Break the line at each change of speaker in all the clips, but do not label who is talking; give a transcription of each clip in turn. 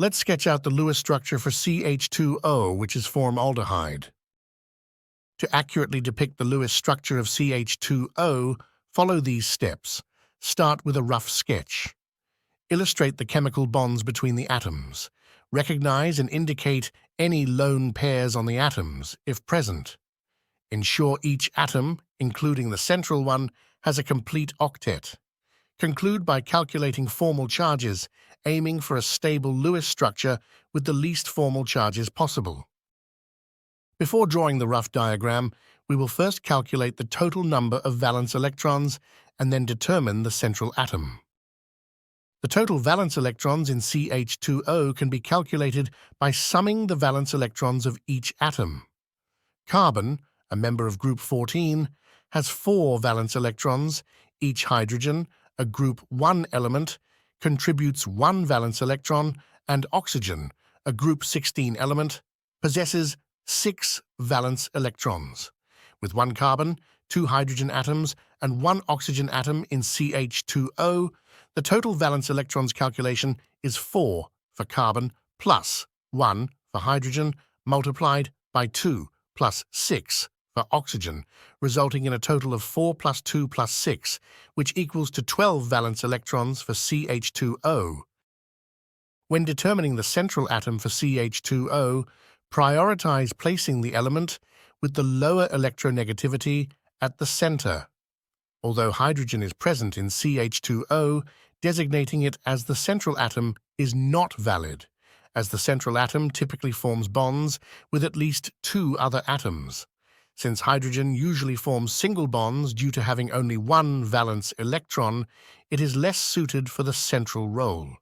Let's sketch out the Lewis structure for CH2O, which is formaldehyde. To accurately depict the Lewis structure of CH2O, follow these steps. Start with a rough sketch. Illustrate the chemical bonds between the atoms. Recognize and indicate any lone pairs on the atoms, if present. Ensure each atom, including the central one, has a complete octet. Conclude by calculating formal charges, aiming for a stable Lewis structure with the least formal charges possible. Before drawing the rough diagram, we will first calculate the total number of valence electrons and then determine the central atom. The total valence electrons in CH2O can be calculated by summing the valence electrons of each atom. Carbon, a member of group 14, has 4 valence electrons. Each hydrogen, a group 1 element, contributes 1 valence electron, and oxygen, a group 16 element, possesses 6 valence electrons. With 1 carbon, 2 hydrogen atoms, and 1 oxygen atom in CH2O, the total valence electrons calculation is 4 for carbon plus 1 for hydrogen multiplied by 2 plus 6 for oxygen, resulting in a total of 4 plus 2 plus 6, which equals to 12 valence electrons for CH2O. When determining the central atom for CH2O, prioritize placing the element with the lower electronegativity at the center. Although hydrogen is present in CH2O, designating it as the central atom is not valid, as the central atom typically forms bonds with at least 2 other atoms. Since hydrogen usually forms single bonds due to having only 1 valence electron, it is less suited for the central role.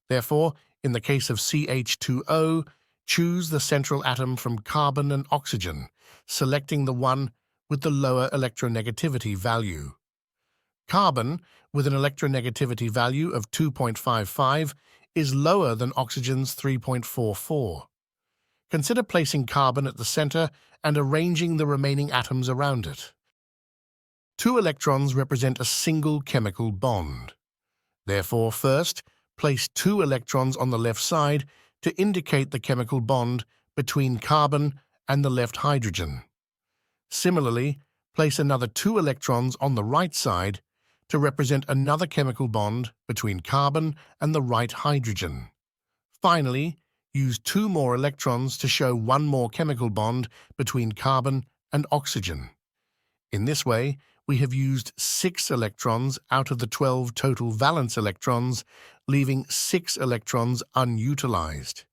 Therefore, in the case of CH2O, choose the central atom from carbon and oxygen, selecting the one with the lower electronegativity value. Carbon, with an electronegativity value of 2.55, is lower than oxygen's 3.44. Consider placing carbon at the center and arranging the remaining atoms around it. 2 electrons represent a single chemical bond. Therefore, first, place 2 electrons on the left side to indicate the chemical bond between carbon and the left hydrogen. Similarly, place another 2 electrons on the right side to represent another chemical bond between carbon and the right hydrogen. Finally, use 2 more electrons to show 1 more chemical bond between carbon and oxygen. In this way, we have used 6 electrons out of the 12 total valence electrons, leaving 6 electrons unutilized.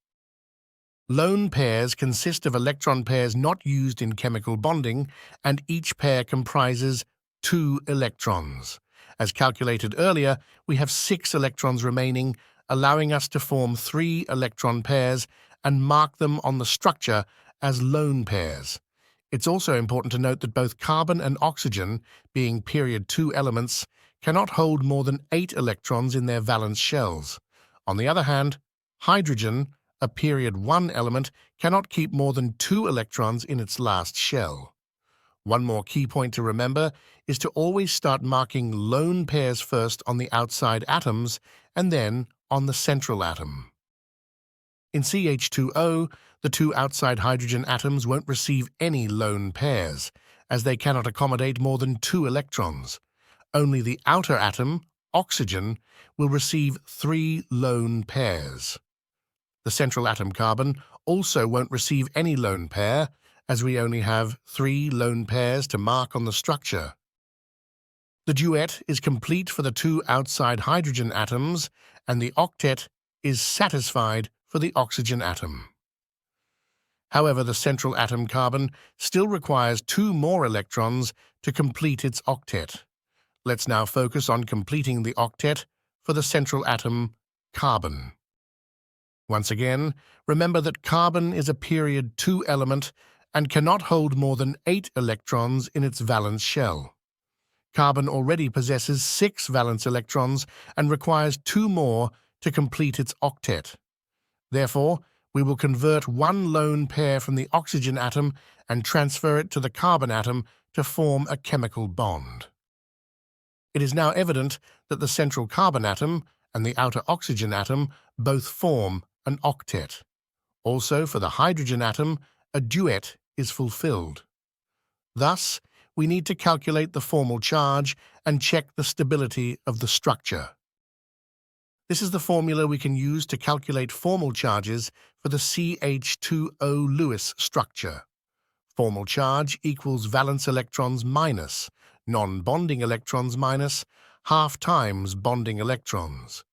Lone pairs consist of electron pairs not used in chemical bonding, and each pair comprises 2 electrons. As calculated earlier, we have 6 electrons remaining, allowing us to form 3 electron pairs and mark them on the structure as lone pairs. It's also important to note that both carbon and oxygen, being period 2 elements, cannot hold more than 8 electrons in their valence shells. On the other hand, hydrogen, a period 1 element, cannot keep more than 2 electrons in its last shell. One more key point to remember is to always start marking lone pairs first on the outside atoms and then on the central atom. In CH2O, the 2 outside hydrogen atoms won't receive any lone pairs, as they cannot accommodate more than 2 electrons. Only the outer atom, oxygen, will receive 3 lone pairs. The central atom, carbon, also won't receive any lone pair, as we only have 3 lone pairs to mark on the structure. The duet is complete for the 2 outside hydrogen atoms, and the octet is satisfied for the oxygen atom. However, the central atom, carbon, still requires 2 more electrons to complete its octet. Let's now focus on completing the octet for the central atom, carbon. Once again, remember that carbon is a period 2 element and cannot hold more than 8 electrons in its valence shell. Carbon already possesses 6 valence electrons and requires 2 more to complete its octet. Therefore, we will convert 1 lone pair from the oxygen atom and transfer it to the carbon atom to form a chemical bond. It is now evident that the central carbon atom and the outer oxygen atom both form an octet. Also, for the hydrogen atom, a duet is fulfilled. Thus, we need to calculate the formal charge and check the stability of the structure. This is the formula we can use to calculate formal charges for the CH2O Lewis structure. Formal charge equals valence electrons minus non-bonding electrons minus half times bonding electrons.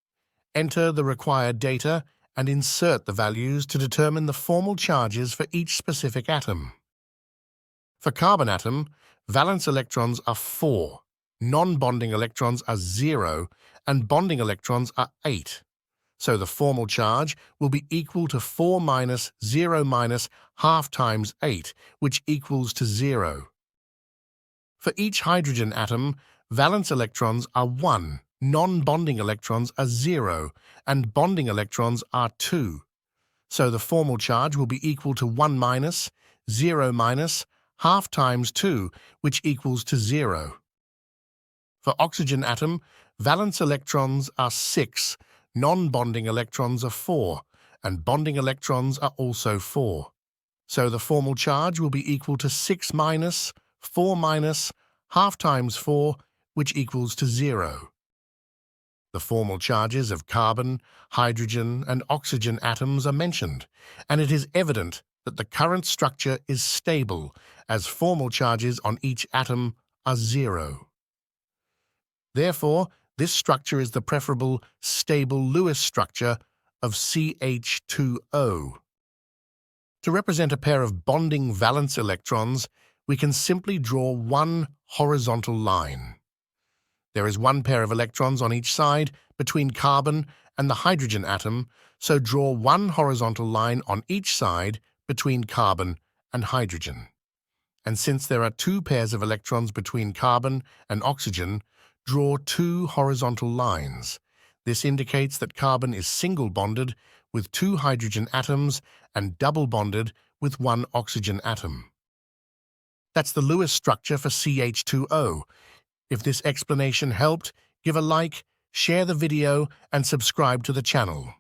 Enter the required data and insert the values to determine the formal charges for each specific atom. For carbon atom, valence electrons are 4, non-bonding electrons are 0, and bonding electrons are 8. So the formal charge will be equal to 4 minus 0 minus half times 8, which equals to 0. For each hydrogen atom, valence electrons are 1, non-bonding electrons are 0, and bonding electrons are 2. So the formal charge will be equal to 1 minus 0 minus half times 2, which equals to 0. For oxygen atom, valence electrons are 6, non-bonding electrons are 4, and bonding electrons are also 4. So the formal charge will be equal to 6 minus 4 minus half times 4, which equals to 0. The formal charges of carbon, hydrogen, and oxygen atoms are mentioned, and it is evident that the current structure is stable, as formal charges on each atom are 0. Therefore, this structure is the preferable stable Lewis structure of CH2O. To represent a pair of bonding valence electrons, we can simply draw one horizontal line. There is one pair of electrons on each side between carbon and the hydrogen atom, so draw one horizontal line on each side between carbon and hydrogen. And since there are two pairs of electrons between carbon and oxygen, draw two horizontal lines. This indicates that carbon is single bonded with two hydrogen atoms and double bonded with one oxygen atom. That's the Lewis structure for CH2O. If this explanation helped, give a like, share the video, and subscribe to the channel.